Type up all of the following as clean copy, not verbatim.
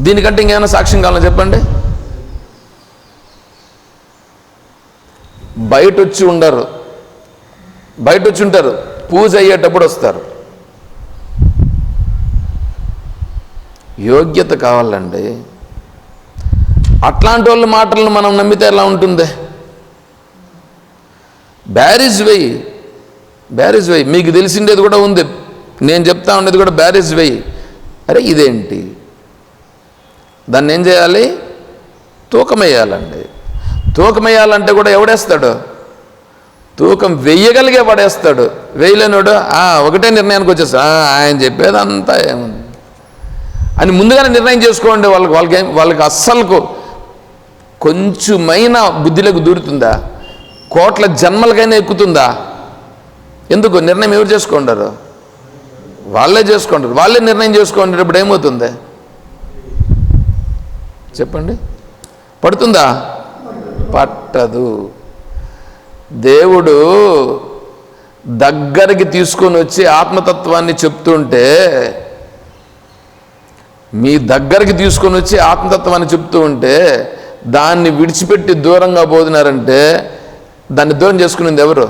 దీనికంటే ఇంకేమైనా సాక్ష్యం కావాలని చెప్పండి. బయట వచ్చి ఉంటారు, పూజ అయ్యేటప్పుడు వస్తారు. యోగ్యత కావాలండి. అట్లాంటి వాళ్ళ మాటలను మనం నమ్మితే ఎలా ఉంటుంది? బ్యారేజ్ వెయ్యి. మీకు తెలిసిండేది కూడా ఉంది, నేను చెప్తా ఉండేది కూడా బ్యారేజ్ వెయ్యి. అరే ఇదేంటి? దాన్ని ఏం చేయాలి? తూకం వేయాలండి. తూకం వేయాలంటే కూడా ఎవడేస్తాడు? తూకం వెయ్యగలిగే పడేస్తాడు. వేయలేనోడు ఒకటే నిర్ణయానికి వచ్చేసి ఆయన చెప్పేదంతా ఏముంది అని ముందుగానే నిర్ణయం చేసుకోండి. వాళ్ళకి అస్సలకు కొంచెమైనా బుద్ధిలోకి దూరుతుందా? కోట్ల జన్మలకైనా ఎక్కుతుందా? ఎందుకు? నిర్ణయం ఎవరు చేసుకుంటారు? వాళ్ళే చేసుకుంటారు. వాళ్ళే నిర్ణయం చేసుకుంటారు. ఇప్పుడు ఏమవుతుంది చెప్పండి? పడుతుందా? పట్టదు. దేవుడు దగ్గరికి తీసుకొని వచ్చి ఆత్మతత్వాన్ని చెప్తుంటే, మీ దగ్గరికి తీసుకొని వచ్చి ఆత్మతత్వాన్ని చెప్తూ ఉంటే దాన్ని విడిచిపెట్టి దూరంగా పోతున్నారంటే దాన్ని దూరం చేసుకునేది ఎవరు?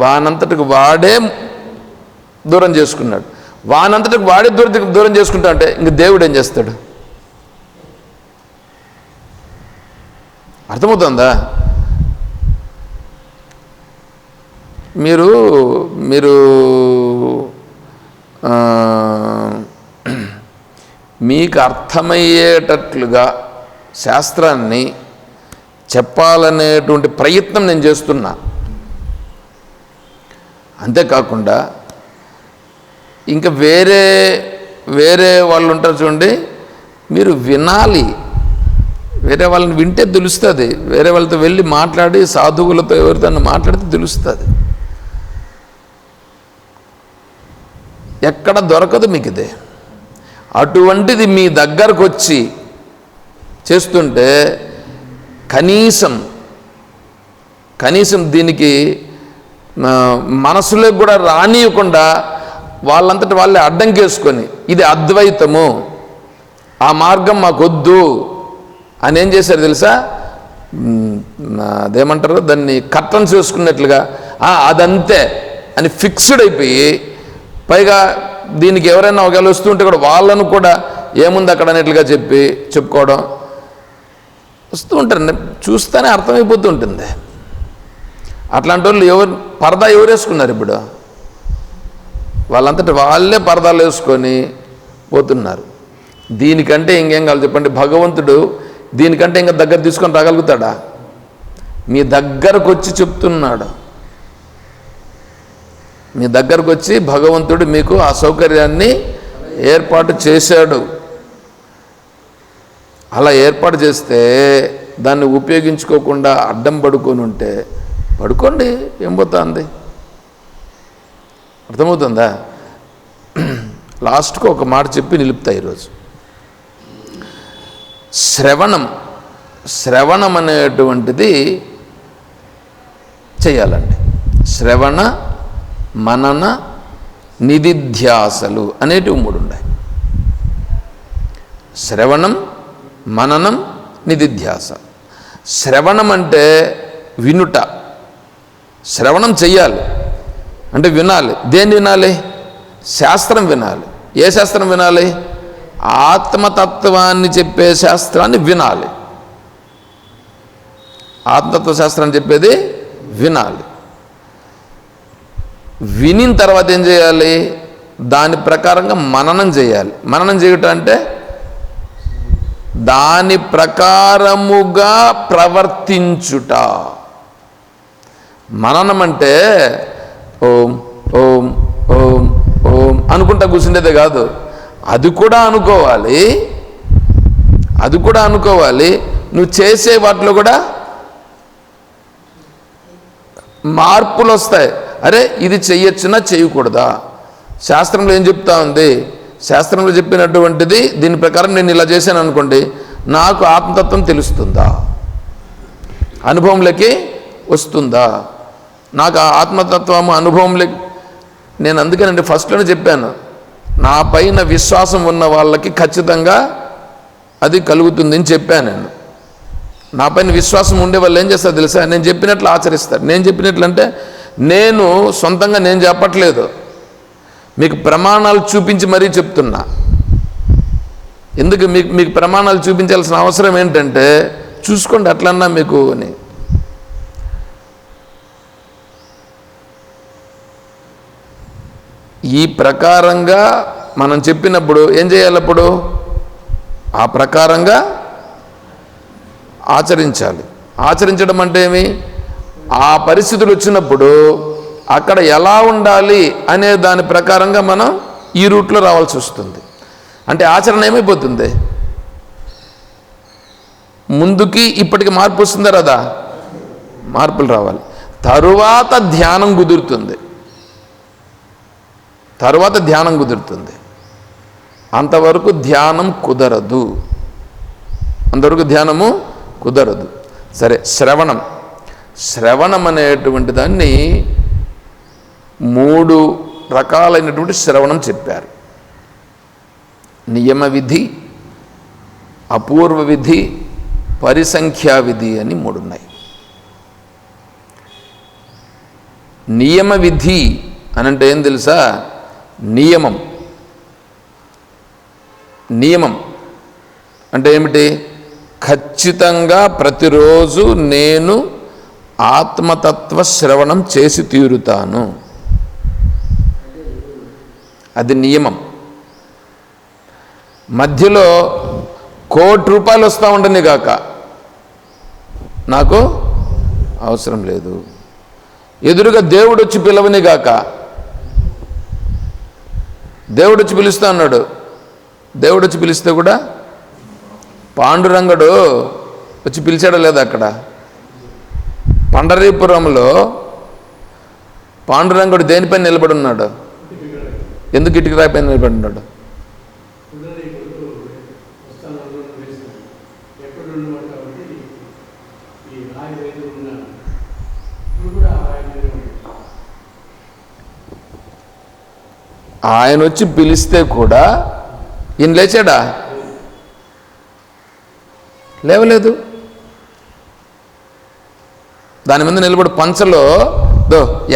వానంతటికి వాడే దూరం చేసుకున్నాడు. వానంతటికి వాడే దూరం చేసుకుంటా అంటే ఇంక దేవుడు ఏం చేస్తాడు? అర్థమవుతుందా? మీరు మీకు అర్థమయ్యేటట్లుగా శాస్త్రాన్ని చెప్పాలనేటువంటి ప్రయత్నం నేను చేస్తున్నా. అంతేకాకుండా ఇంకా వేరే వాళ్ళు ఉంటారు చూడండి, మీరు వినాలి. వేరే వాళ్ళని వింటే తెలుస్తుంది. వేరే వాళ్ళతో వెళ్ళి మాట్లాడి, సాధువులతో ఎవరితో మాట్లాడితే తెలుస్తుంది. ఎక్కడ దొరకదు మీకు ఇదే. అటువంటిది మీ దగ్గరకు వచ్చి చేస్తుంటే కనీసం దీనికి మనసులోకి కూడా రానియకుండా వాళ్ళంతటి వాళ్ళే అడ్డంకేసుకొని ఇది అద్వైతము, ఆ మార్గం మాకొద్దు అని ఏం చేశారు తెలుసా? అదేమంటారు దాన్ని, కర్టన్స్ వేసుకున్నట్లుగా అదంతే అని ఫిక్స్డ్ అయిపోయి, పైగా దీనికి ఎవరైనా ఒకవేళ వస్తుంటే కూడా వాళ్ళను కూడా ఏముంది అక్కడ అన్నట్లుగా చెప్పుకోవడం వస్తూ ఉంటారు. చూస్తేనే అర్థమైపోతూ ఉంటుంది. అట్లాంటి వాళ్ళు పరదా ఎవరు వేసుకున్నారు? ఇప్పుడు వాళ్ళంతటి వాళ్ళే పరదాలు వేసుకొని పోతున్నారు. దీనికంటే ఇంకేం కావాలి చెప్పండి? భగవంతుడు దీనికంటే ఇంకా దగ్గర తీసుకొని రాగలుగుతాడా? మీ దగ్గరకు వచ్చి చెప్తున్నాడు. మీ దగ్గరకు వచ్చి భగవంతుడు మీకు ఆ సౌకర్యాన్ని ఏర్పాటు చేశాడు. అలా ఏర్పాటు చేస్తే దాన్ని ఉపయోగించుకోకుండా అడ్డం పడుకొని ఉంటే పడుకోండి, ఏం పోతుంది? అర్థమవుతుందా? లాస్ట్కు ఒక మాట చెప్పి నిలుపుతా ఈరోజు. శ్రవణం అనేటువంటిది చేయాలండి. శ్రవణ మనన నిధిధ్యాసలు అనేటివి 3 ఉన్నాయి. శ్రవణం, మననం, నిధిధ్యాస. శ్రవణం అంటే వినుట. శ్రవణం చెయ్యాలి అంటే వినాలి. దేన్ని వినాలి? శాస్త్రం వినాలి. ఏ శాస్త్రం వినాలి? ఆత్మతత్వాన్ని చెప్పే శాస్త్రాన్ని వినాలి. ఆత్మతత్వ శాస్త్రాన్ని చెప్పేది వినాలి. వినిన తర్వాత ఏం చేయాలి? దాని ప్రకారంగా మననం చేయాలి. మననం చేయటం అంటే దాని ప్రకారముగా ప్రవర్తించుట. మననం అంటే ఓం ఓం ఓం ఓం అనుకుంటా కూర్చుండేదే కాదు, అది కూడా అనుకోవాలి. నువ్వు చేసే వాటిలో కూడా మార్పులు వస్తాయి. అరే ఇది చెయ్యొచ్చునా చేయకూడదా? శాస్త్రంలో ఏం చెప్తా ఉంది? శాస్త్రంలో చెప్పినటువంటిది దీని ప్రకారం నేను ఇలా చేశాను అనుకోండి, నాకు ఆత్మతత్వం తెలుస్తుందా? అనుభవంలోకి వస్తుందా? నాకు ఆ ఆత్మతత్వము అనుభవంలోకి. నేను అందుకేనండి ఫస్ట్లోనే చెప్పాను, నా పైన విశ్వాసం ఉన్న వాళ్ళకి ఖచ్చితంగా అది కలుగుతుందని చెప్పాను నేను. నా పైన విశ్వాసం ఉండే వాళ్ళు ఏం చేస్తారు తెలుసా? నేను చెప్పినట్లు ఆచరిస్తారు. నేను చెప్పినట్లు అంటే నేను సొంతంగా నేను చెప్పట్లేదు, మీకు ప్రమాణాలు చూపించి మరీ చెప్తున్నా. ఎందుకు మీకు ప్రమాణాలు చూపించాల్సిన అవసరం ఏంటంటే, చూసుకోండి అట్లన్నా మీకు అని. ఈ ప్రకారంగా మనం చెప్పినప్పుడు ఏం చేయాలి? అప్పుడు ఆ ప్రకారంగా ఆచరించాలి. ఆచరించడం అంటే ఏమి? ఆ పరిస్థితులు వచ్చినప్పుడు అక్కడ ఎలా ఉండాలి అనే దాని ప్రకారంగా మనం ఈ రూట్లో రావాల్సి వస్తుంది. అంటే ఆచరణ ఏమైపోతుంది? ముందుకి ఇప్పటికి మార్పు వస్తుందా రాదా? మార్పులు రావాలి. తరువాత ధ్యానం కుదురుతుంది. తరువాత ధ్యానం కుదురుతుంది. అంతవరకు ధ్యానం కుదరదు. అంతవరకు ధ్యానము కుదరదు. సరే, శ్రవణం అనేటువంటి దాన్ని 3 రకాలైనటువంటి శ్రవణం చెప్పారు. నియమ విధి, అపూర్వ విధి, పరిసంఖ్యా విధి అని 3 ఉన్నాయి. నియమ విధి అనంటే ఏం తెలుసా? నియమం అంటే ఏమిటి? ఖచ్చితంగా ప్రతిరోజు నేను ఆత్మతత్వ శ్రవణం చేసి తీరుతాను. అది నియమం. మధ్యలో ₹1,00,00,000 వస్తూ ఉండని గాక నాకు అవసరం లేదు. ఎదురుగా దేవుడు వచ్చి పిలవని గాక, దేవుడు వచ్చి పిలుస్తా అన్నాడు. దేవుడు వచ్చి పిలిస్తే కూడా పాండురంగడు వచ్చి పిలిచాడా లేదా? అక్కడ పండరీపురంలో పాండురంగడు దేనిపైన నిలబడి ఉన్నాడు? ఎందుకు ఇటుక రాయి పైన నిలబడి ఉన్నాడు? ఆయన వచ్చి పిలిస్తే కూడా ఈయన లేచాడా? లేవలేదు. దాని మీద నిలబడి పంచలో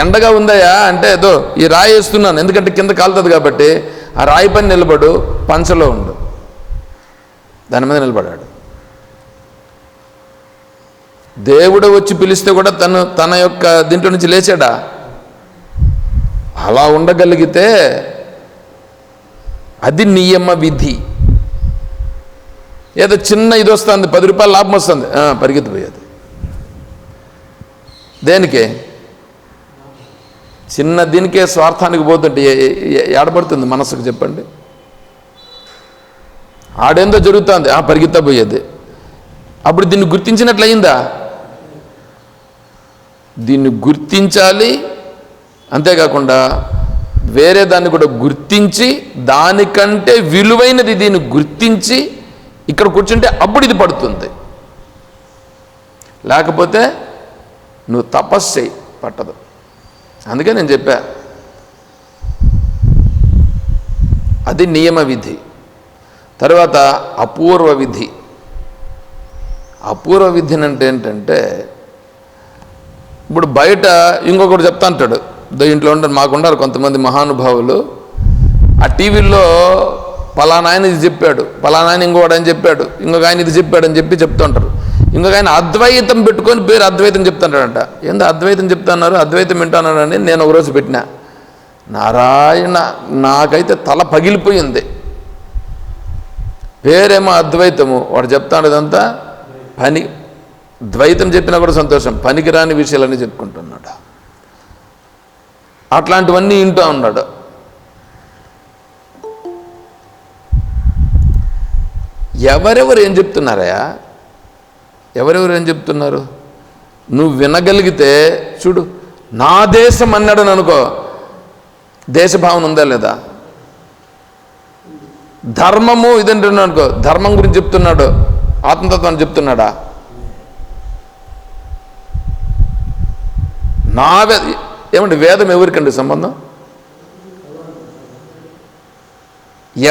ఎండగా ఉందయా అంటే ఈ రాయి వేస్తున్నాను, ఎందుకంటే కింద కాలుతుంది కాబట్టి ఆ రాయి పైన నిలబడు, పంచలో ఉండు. దాని మీద నిలబడాడు. దేవుడు వచ్చి పిలిస్తే కూడా తన యొక్క దీంట్లో నుంచి లేచాడా? అలా ఉండగలిగితే అది నియమ విధి. ఏదో చిన్న ఇది వస్తుంది, ₹10 లాభం వస్తుంది, పరిగెత్తిపోయేది. దేనికే? చిన్న దీనికే స్వార్థానికి పోతుంటే ఏడబడుతుంది మనసుకు? చెప్పండి. ఆడేందో జరుగుతుంది, పరిగెత్తపోయేది. అప్పుడు దీన్ని గుర్తించినట్లయిందా? దీన్ని గుర్తించాలి. అంతేకాకుండా వేరే దాన్ని కూడా గుర్తించి, దానికంటే విలువైనది దీన్ని గుర్తించి ఇక్కడ కూర్చుంటే అప్పుడు ఇది పడుతుంది. లేకపోతే నువ్వు తపస్సు చేయి, పట్టదు. అందుకే నేను చెప్పా, అది నియమ విధి. తర్వాత అపూర్వ విధి. అపూర్వ విధి అంటే ఏంటంటే, ఇప్పుడు బయట ఇంకొకటి చెప్తా అంటాడు, ఇంట్లో ఉంటారు, మాకుండారు కొంతమంది మహానుభావులు, ఆ టీవీల్లో పలానా ఆయన ఇది చెప్పాడు, పలానా ఆయన ఇంకొకటి అని చెప్పాడు, ఇంకొక ఆయన ఇది చెప్పాడు అని చెప్తుంటారు. ఇంకొక ఆయన అద్వైతం పెట్టుకొని పేరు అద్వైతం చెప్తుంటాడంట. ఏందో అద్వైతం చెప్తున్నారు, అద్వైతం వింటున్నానని నేను ఒకరోజు పెట్టినా. నారాయణ, నాకైతే తల పగిలిపోయింది. పేరేమో అద్వైతము, వాడు చెప్తాడదంతా పని. ద్వైతం చెప్పినా కూడా సంతోషం, పనికిరాని విషయాలన్నీ చెప్పుకుంటున్నాడు. అట్లాంటివన్నీ వింటూ ఉన్నాడు. ఎవరెవరు ఏం చెప్తున్నారయ్యా? ఎవరెవరు ఏం చెప్తున్నారు? నువ్వు వినగలిగితే చూడు. నా దేశం అన్నాడు అనుకో, దేశభావన ఉందా లేదా? ధర్మము ఇదంటున్నాడు అనుకో, ధర్మం గురించి చెప్తున్నాడు, ఆత్మతత్వాన్ని చెప్తున్నాడా? ఏమంటే వేదం ఎవరికండి సంబంధం?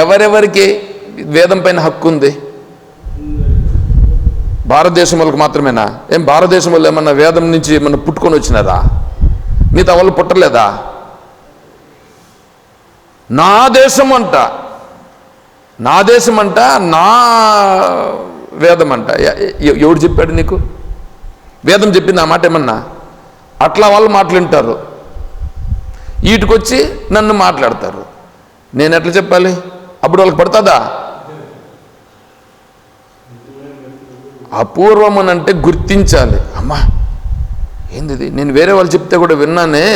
ఎవరెవరికి వేదం పైన హక్కు ఉంది? భారతదేశం వాళ్ళకి మాత్రమేనా? ఏం భారతదేశం వాళ్ళు ఏమన్నా వేదం నుంచి ఏమన్నా పుట్టుకొని వచ్చినారా? మిగతా వాళ్ళు పుట్టలేదా? నా దేశం అంట, నా దేశం అంట, నా వేదం అంట. ఎవడు చెప్పాడు నీకు? వేదం చెప్పింది ఆ మాట ఏమన్నా? అట్లా వాళ్ళు మాట్లాంటారు, వీటికొచ్చి నన్ను మాట్లాడతారు. నేను ఎట్లా చెప్పాలి? అప్పుడు వాళ్ళకి పడుతుందా? అపూర్వం అని అంటే గుర్తించాలి. అమ్మా ఏంది, నేను వేరే వాళ్ళు చెప్తే కూడా విన్నానే,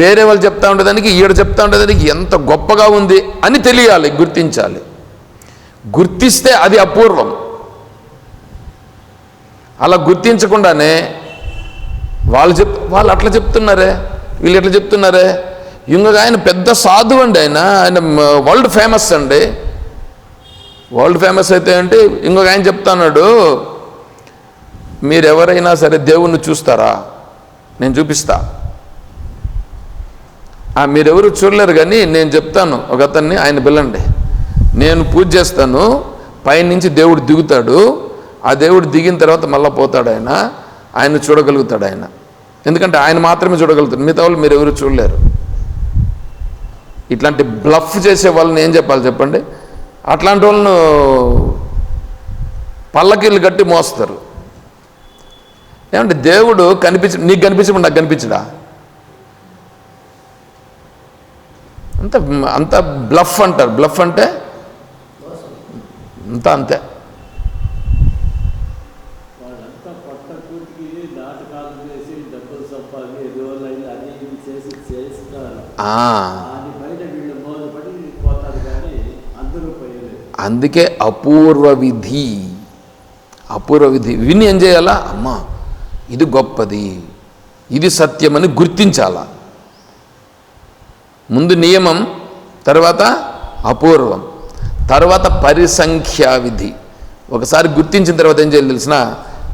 వేరే వాళ్ళు చెప్తా ఉండేదానికి ఈడ చెప్తా ఉండేదానికి ఎంత గొప్పగా ఉంది అని తెలియాలి, గుర్తించాలి. గుర్తిస్తే అది అపూర్వం. అలా గుర్తించకుండానే వాళ్ళు అట్లా చెప్తున్నారే, వీళ్ళు ఎట్లా చెప్తున్నారే. ఇంకొక ఆయన పెద్ద సాధువు అండి, ఆయన వరల్డ్ ఫేమస్ అండి. వరల్డ్ ఫేమస్ అయితే అంటే ఇంకొక ఆయన చెప్తున్నాడు, మీరు ఎవరైనా సరే దేవుణ్ణి చూస్తారా? నేను చూపిస్తా. మీరెవరు చూడలేరు కానీ నేను చెప్తాను. ఒక అతన్ని, ఆయన పిల్లండి, నేను పూజ చేస్తాను, పైనుంచి దేవుడు దిగుతాడు, ఆ దేవుడు దిగిన తర్వాత మళ్ళీ పోతాడు. ఆయన చూడగలుగుతాడు. ఆయన ఎందుకంటే ఆయన మాత్రమే చూడగలుగుతాడు, మిగతా వాళ్ళు మీరు ఎవరు చూడలేరు. ఇట్లాంటి బ్లఫ్ చేసే వాళ్ళని ఏం చెప్పాలి చెప్పండి? అట్లాంటి వాళ్ళను పల్లకీళ్ళు కట్టి మోస్తారు. ఏమంటే దేవుడు నీకు కనిపించకుండా నాకు కనిపించడా? అంత బ్లఫ్ అంటారు. బ్లఫ్ అంటే అంతే. అందుకే అపూర్వ విధి. అపూర్వ విధి విని ఏం చేయాలా? అమ్మా ఇది గొప్పది, ఇది సత్యమని గుర్తించాలా. ముందు నియమం, తర్వాత అపూర్వం, తర్వాత పరిసంఖ్యా విధి. ఒకసారి గుర్తించిన తర్వాత ఏం చేయాలి తెలిసిన?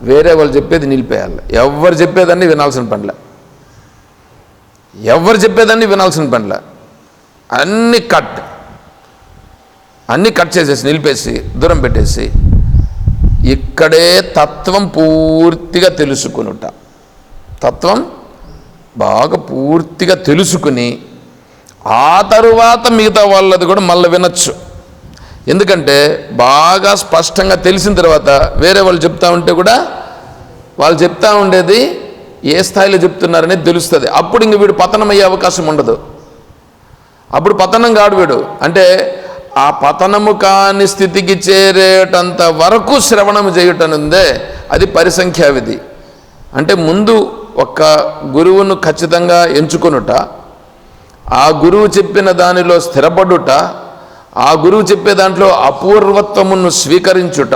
వేరే వాళ్ళు చెప్పేది నిలిపేయాలి. ఎవరు చెప్పేదాన్ని వినాల్సిన పనిలే, ఎవరు చెప్పేదాన్ని వినాల్సిన పనిలే. అన్నీ కట్ చేసేసి నిలిపేసి దూరం పెట్టేసి ఇక్కడే తత్వం పూర్తిగా తెలుసుకునుట. తత్వం బాగా పూర్తిగా తెలుసుకుని ఆ తరువాత మిగతా వాళ్ళది కూడా మళ్ళీ వినొచ్చు. ఎందుకంటే బాగా స్పష్టంగా తెలిసిన తర్వాత వేరే వాళ్ళు చెప్తా ఉంటే కూడా వాళ్ళు చెప్తా ఉండేది ఏ స్థాయిలో చెప్తున్నారనేది తెలుస్తుంది. అప్పుడు ఇంక వీడు పతనం అయ్యే అవకాశం ఉండదు. అప్పుడు పతనం కాడు వీడు. అంటే ఆ పతనము కాని స్థితికి చేరేటంత వరకు శ్రవణం చేయటనుందే, అది పరిసంఖ్యా విధి. అంటే ముందు ఒక గురువును ఖచ్చితంగా ఎంచుకొనుట, ఆ గురువు చెప్పిన దానిలో స్థిరపడుట, ఆ గురువు చెప్పే దాంట్లో అపూర్వత్వమును స్వీకరించుట,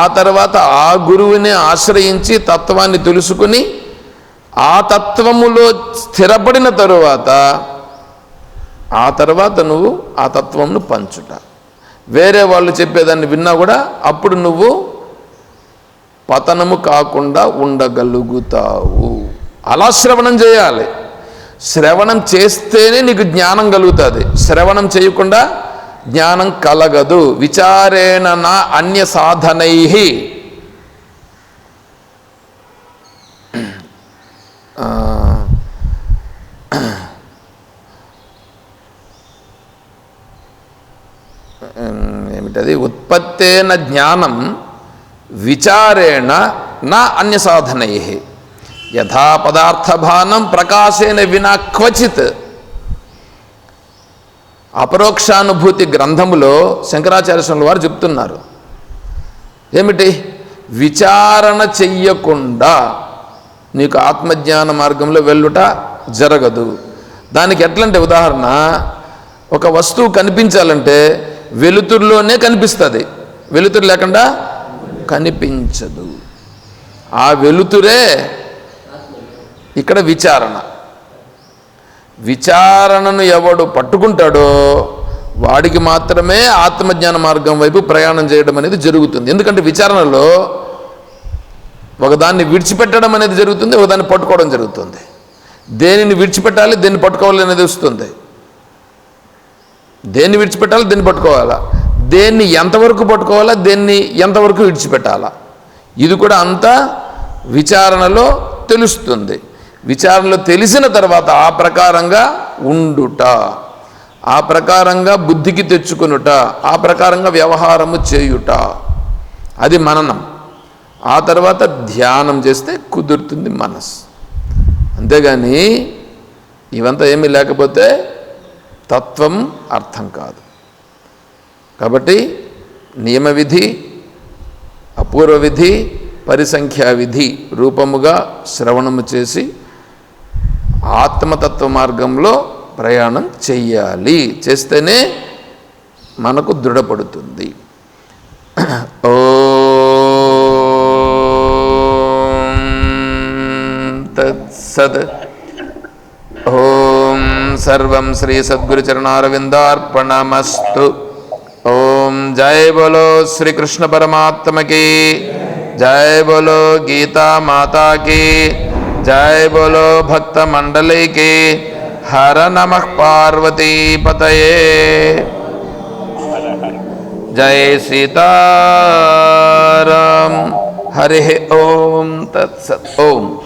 ఆ తర్వాత ఆ గురువుని ఆశ్రయించి తత్వాన్ని తెలుసుకుని ఆ తత్వములో స్థిరపడిన తరువాత నువ్వు ఆ తత్వంను పంచుట. వేరే వాళ్ళు చెప్పేదాన్ని విన్నా కూడా అప్పుడు నువ్వు పతనము కాకుండా ఉండగలుగుతావు. అలా శ్రవణం చేయాలి. శ్రవణం చేస్తేనే నీకు జ్ఞానం కలుగుతుంది. శ్రవణం చేయకుండా జ్ఞానం కలగదు. విచారేణ నా అన్య సాధనై ఏమిటది? ఉత్పత్తేన జ్ఞానం విచారేణ నా అన్య సాధనై యథా పదార్థభానం ప్రకాశేన వినా క్వచిత్. అపరోక్షానుభూతి గ్రంథములో శంకరాచార్య స్వామి వారు చెప్తున్నారు, ఏమిటి? విచారణ చెయ్యకుండా నీకు ఆత్మజ్ఞాన మార్గంలో వెళ్ళుట జరగదు. దానికి ఎట్లంటే ఉదాహరణ, ఒక వస్తువు కనిపించాలంటే వెలుతురులోనే కనిపిస్తుంది, వెలుతురు లేకుండా కనిపించదు. ఆ వెలుతురే ఇక్కడ విచారణ. విచారణను ఎవడు పట్టుకుంటాడో వాడికి మాత్రమే ఆత్మజ్ఞాన మార్గం వైపు ప్రయాణం చేయడం అనేది జరుగుతుంది. ఎందుకంటే విచారణలో ఒకదాన్ని విడిచిపెట్టడం అనేది జరుగుతుంది, ఒకదాన్ని పట్టుకోవడం జరుగుతుంది. దేనిని విడిచిపెట్టాలి, దేన్ని పట్టుకోవాలి అనేది వస్తుంది. దేన్ని విడిచిపెట్టాలా, దేన్ని పట్టుకోవాలా, దేన్ని ఎంతవరకు పట్టుకోవాలా, దేన్ని ఎంతవరకు విడిచిపెట్టాలా, ఇది కూడా అంతా విచారణలో తెలుస్తుంది. విచారణలో తెలిసిన తర్వాత ఆ ప్రకారంగా ఉండుట, ఆ ప్రకారంగా బుద్ధికి తెచ్చుకొనుట, ఆ ప్రకారంగా వ్యవహారము చేయుట, అది మననం. ఆ తర్వాత ధ్యానం చేస్తే కుదురుతుంది మనసు. అంతేగాని ఇవంతా ఏమీ లేకపోతే తత్వం అర్థం కాదు. కాబట్టి నియమ విధి, అపూర్వ విధి, పరిసంఖ్యా విధి రూపముగా శ్రవణము చేసి ఆత్మతత్వ మార్గంలో ప్రయాణం చెయ్యాలి. చేస్తేనే మనకు దృఢపడుతుంది. ఓం తత్సత్. ఓం సర్వం శ్రీ సద్గురు చరణారవిందార్పణమస్తు. ఓం జయ బోలో శ్రీ కృష్ణ పరమాత్మకి జయ, బోలో గీతా మాతా की जय, बोलो भक्त मंडली की हर नमः पार्वती पतये। जय सीताराम। हरि ओम तत्सत्। ओम।